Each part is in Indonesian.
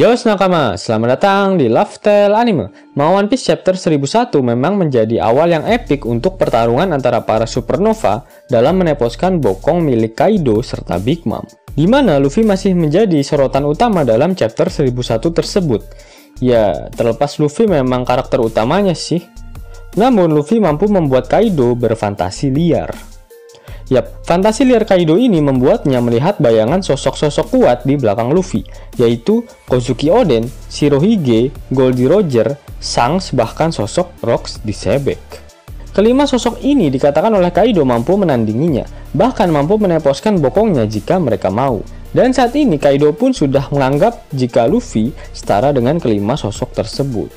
Yos nakama, selamat datang di Lifestyle Anime. One Piece Chapter 1001 memang menjadi awal yang epik untuk pertarungan antara para supernova dalam meneposkan bokong milik Kaido serta Big Mom, di mana Luffy masih menjadi sorotan utama dalam chapter 1001 tersebut. Ya, terlepas Luffy memang karakter utamanya sih. Namun Luffy mampu membuat Kaido berfantasi liar. Yap, fantasi liar Kaido ini membuatnya melihat bayangan sosok-sosok kuat di belakang Luffy, yaitu Kozuki Oden, Shirohige, Goldie Roger, Shanks, bahkan sosok Rocks di Sebek. Kelima sosok ini dikatakan oleh Kaido mampu menandinginya, bahkan mampu meneposkan bokongnya jika mereka mau. Dan saat ini Kaido pun sudah menganggap jika Luffy setara dengan kelima sosok tersebut.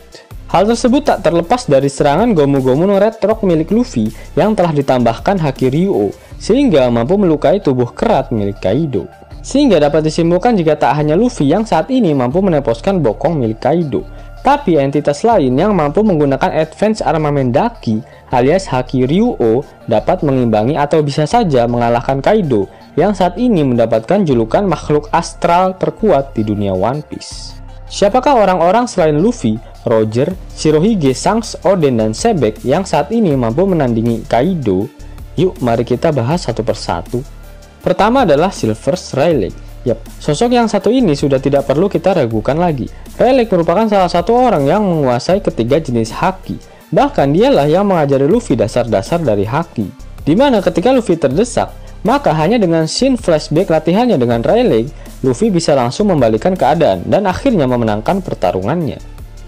Hal tersebut tak terlepas dari serangan Gomu-Gomu no Red Rock milik Luffy yang telah ditambahkan Haki Ryuo, sehingga mampu melukai tubuh kerat milik Kaido. Sehingga dapat disimpulkan jika tak hanya Luffy yang saat ini mampu meneposkan bokong milik Kaido, tapi entitas lain yang mampu menggunakan Advance Armament Daki alias Haki Ryuo dapat mengimbangi atau bisa saja mengalahkan Kaido yang saat ini mendapatkan julukan makhluk astral terkuat di dunia One Piece. Siapakah orang-orang selain Luffy, Roger, Shirohige, Shanks, Oden, dan Sebek yang saat ini mampu menandingi Kaido? Yuk, mari kita bahas satu persatu. Pertama adalah Silvers Rayleigh. Yap, sosok yang satu ini sudah tidak perlu kita ragukan lagi. Rayleigh merupakan salah satu orang yang menguasai ketiga jenis Haki. Bahkan dialah yang mengajari Luffy dasar-dasar dari Haki. Dimana ketika Luffy terdesak, maka hanya dengan scene flashback latihannya dengan Rayleigh, Luffy bisa langsung membalikan keadaan dan akhirnya memenangkan pertarungannya.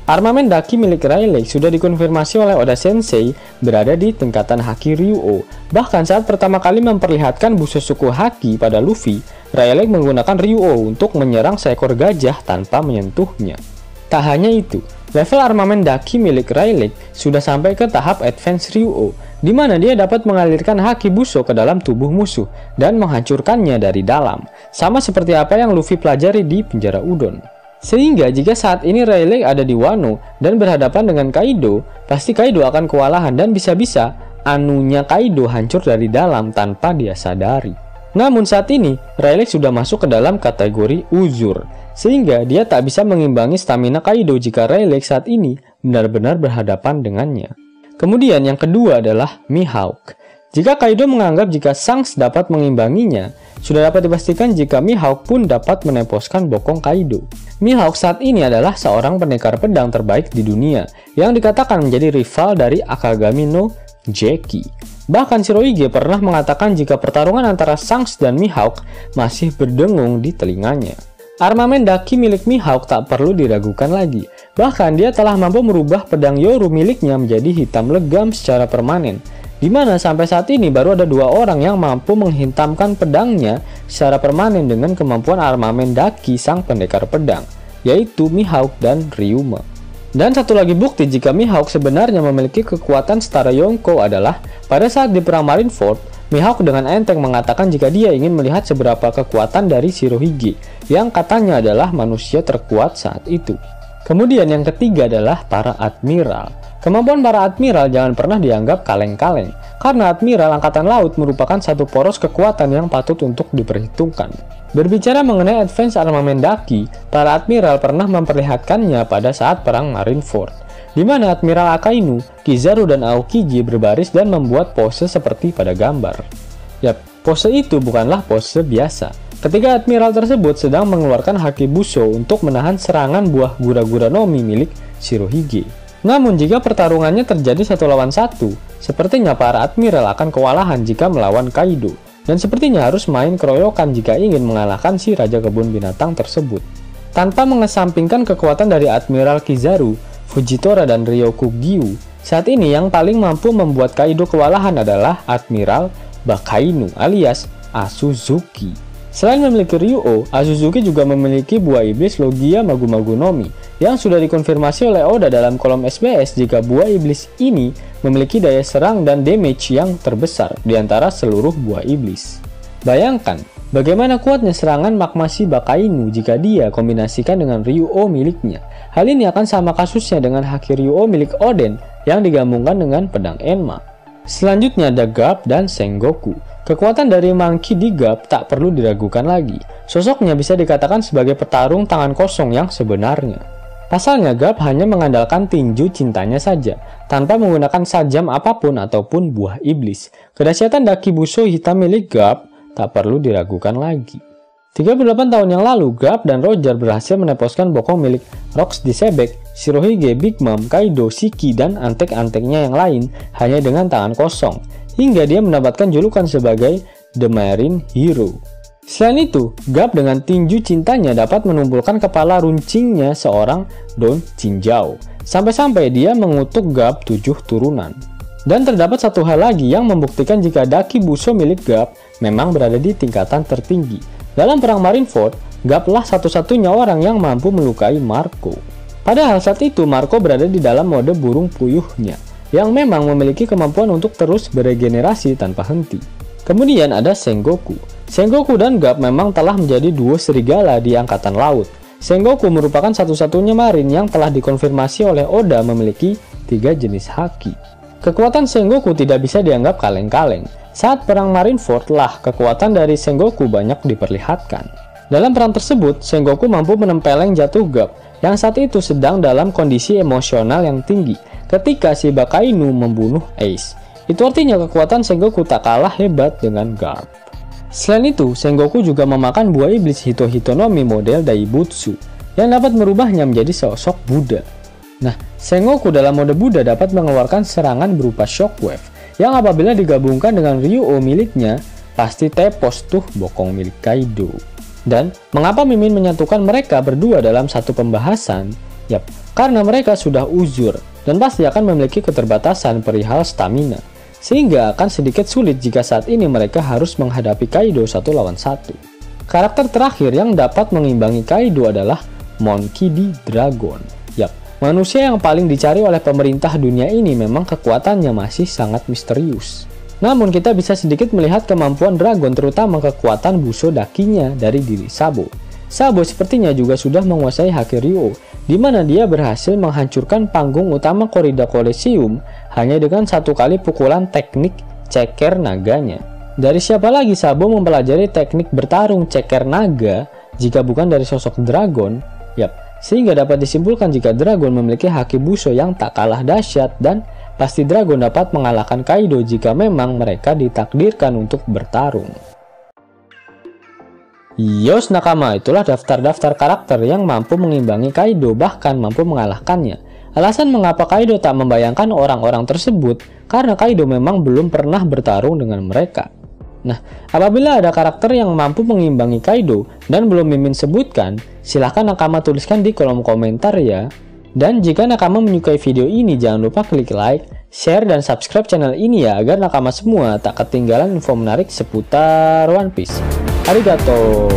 Armamen Daki milik Rayleigh sudah dikonfirmasi oleh Oda Sensei berada di tingkatan Haki Ryuo. Bahkan saat pertama kali memperlihatkan buso suku Haki pada Luffy, Rayleigh menggunakan Ryuo untuk menyerang seekor gajah tanpa menyentuhnya. Tak hanya itu, level armamen Daki milik Rayleigh sudah sampai ke tahap Advance Ryuo, di mana dia dapat mengalirkan Haki Buso ke dalam tubuh musuh dan menghancurkannya dari dalam, sama seperti apa yang Luffy pelajari di penjara Udon. Sehingga jika saat ini Rayleigh ada di Wano dan berhadapan dengan Kaido, pasti Kaido akan kewalahan dan bisa-bisa anunya Kaido hancur dari dalam tanpa dia sadari. Namun saat ini Rayleigh sudah masuk ke dalam kategori uzur, sehingga dia tak bisa mengimbangi stamina Kaido jika Rayleigh saat ini benar-benar berhadapan dengannya. Kemudian yang kedua adalah Mihawk. Jika Kaido menganggap jika Shanks dapat mengimbanginya, sudah dapat dipastikan jika Mihawk pun dapat meneposkan bokong Kaido. Mihawk saat ini adalah seorang pendekar pedang terbaik di dunia, yang dikatakan menjadi rival dari Akagami no Jeki. Bahkan Shirohige pernah mengatakan jika pertarungan antara Shanks dan Mihawk masih berdengung di telinganya. Armamen Daki milik Mihawk tak perlu diragukan lagi. Bahkan dia telah mampu merubah pedang Yoru miliknya menjadi hitam legam secara permanen, di mana sampai saat ini baru ada dua orang yang mampu menghitamkan pedangnya secara permanen dengan kemampuan armamen Daki sang pendekar pedang, yaitu Mihawk dan Ryuma. Dan satu lagi bukti jika Mihawk sebenarnya memiliki kekuatan setara Yonko adalah pada saat di perang Marineford, Mihawk dengan enteng mengatakan jika dia ingin melihat seberapa kekuatan dari Shirohige, yang katanya adalah manusia terkuat saat itu. Kemudian yang ketiga adalah para admiral. Kemampuan para admiral jangan pernah dianggap kaleng-kaleng, karena admiral angkatan laut merupakan satu poros kekuatan yang patut untuk diperhitungkan. Berbicara mengenai Advance Armament Daki, para admiral pernah memperlihatkannya pada saat perang Marineford, di mana Admiral Akainu, Kizaru, dan Aokiji berbaris dan membuat pose seperti pada gambar. Yap, pose itu bukanlah pose biasa. Ketika admiral tersebut sedang mengeluarkan Haki Buso untuk menahan serangan buah Gura-Gura Nomi milik Shirohige. Namun jika pertarungannya terjadi 1 lawan 1, sepertinya para admiral akan kewalahan jika melawan Kaido, dan sepertinya harus main keroyokan jika ingin mengalahkan si Raja Kebun Binatang tersebut. Tanpa mengesampingkan kekuatan dari Admiral Kizaru, Fujitora, dan Ryoku Gyu, saat ini yang paling mampu membuat Kaido kewalahan adalah Admiral Bakainu alias Azuzuki. Selain memiliki Ryuo, Azuzuki juga memiliki buah iblis Logia Magu-Magu Nomi yang sudah dikonfirmasi oleh Oda dalam kolom SBS jika buah iblis ini memiliki daya serang dan damage yang terbesar di antara seluruh buah iblis. Bayangkan bagaimana kuatnya serangan magma si Bakainu jika dia kombinasikan dengan Ryuo miliknya. Hal ini akan sama kasusnya dengan Haki Ryuo milik Oden yang digabungkan dengan pedang Enma. Selanjutnya ada Garp dan Sengoku. Kekuatan dari Monkey D. Garp tak perlu diragukan lagi. Sosoknya bisa dikatakan sebagai petarung tangan kosong yang sebenarnya. Pasalnya Garp hanya mengandalkan tinju cintanya saja, tanpa menggunakan sajam apapun ataupun buah iblis. Kedahsyatan Dakibuso hitam milik Garp tak perlu diragukan lagi. 38 tahun yang lalu, Garp dan Roger berhasil meneposkan bokong milik Rox Disebek, Shirohige, Big Mom, Kaido, Shiki, dan antek-anteknya yang lain hanya dengan tangan kosong, hingga dia mendapatkan julukan sebagai The Marine Hero. Selain itu, Garp dengan tinju cintanya dapat menumpulkan kepala runcingnya seorang Don Chinjao, sampai-sampai dia mengutuk Garp 7 turunan. Dan terdapat satu hal lagi yang membuktikan jika Dakibuso milik Garp memang berada di tingkatan tertinggi. Dalam perang Marineford, Garp lah satu-satunya orang yang mampu melukai Marco. Padahal saat itu Marco berada di dalam mode burung puyuhnya, yang memang memiliki kemampuan untuk terus beregenerasi tanpa henti. Kemudian ada Sengoku. Sengoku dan Garp memang telah menjadi duo serigala di Angkatan Laut. Sengoku merupakan satu-satunya marin yang telah dikonfirmasi oleh Oda memiliki 3 jenis haki. Kekuatan Sengoku tidak bisa dianggap kaleng-kaleng. Saat perang Marineford lah kekuatan dari Sengoku banyak diperlihatkan. Dalam perang tersebut, Sengoku mampu menempeleng jatuh Garp yang saat itu sedang dalam kondisi emosional yang tinggi ketika Shiba Inu membunuh Ace. Itu artinya kekuatan Sengoku tak kalah hebat dengan Garp. Selain itu, Sengoku juga memakan buah iblis Hito-Hitonomi model Daibutsu yang dapat merubahnya menjadi sosok Buddha. Nah, Sengoku dalam mode Buddha dapat mengeluarkan serangan berupa shockwave yang apabila digabungkan dengan Ryuo miliknya, pasti tepos tuh bokong milik Kaido. Dan mengapa Mimin menyatukan mereka berdua dalam satu pembahasan? Yap, karena mereka sudah uzur dan pasti akan memiliki keterbatasan perihal stamina, sehingga akan sedikit sulit jika saat ini mereka harus menghadapi Kaido 1 lawan 1. Karakter terakhir yang dapat mengimbangi Kaido adalah Monkey D. Dragon. Yap, manusia yang paling dicari oleh pemerintah dunia ini memang kekuatannya masih sangat misterius. Namun kita bisa sedikit melihat kemampuan Dragon, terutama kekuatan Buso Dakinya dari diri Sabo. Sabo sepertinya juga sudah menguasai haki Ryuo, di mana dia berhasil menghancurkan panggung utama Korida Coliseum hanya dengan 1 kali pukulan teknik ceker naganya. Dari siapa lagi Sabo mempelajari teknik bertarung ceker naga jika bukan dari sosok Dragon? Yap, sehingga dapat disimpulkan jika Dragon memiliki haki Buso yang tak kalah dahsyat, dan pasti Dragon dapat mengalahkan Kaido jika memang mereka ditakdirkan untuk bertarung. Yos nakama, itulah daftar-daftar karakter yang mampu mengimbangi Kaido, bahkan mampu mengalahkannya. Alasan mengapa Kaido tak membayangkan orang-orang tersebut karena Kaido memang belum pernah bertarung dengan mereka. Nah, apabila ada karakter yang mampu mengimbangi Kaido dan belum Mimin sebutkan, silahkan nakama tuliskan di kolom komentar ya. Dan jika nakama menyukai video ini, jangan lupa klik like, share, dan subscribe channel ini ya, agar nakama semua tak ketinggalan info menarik seputar One Piece. Arigato!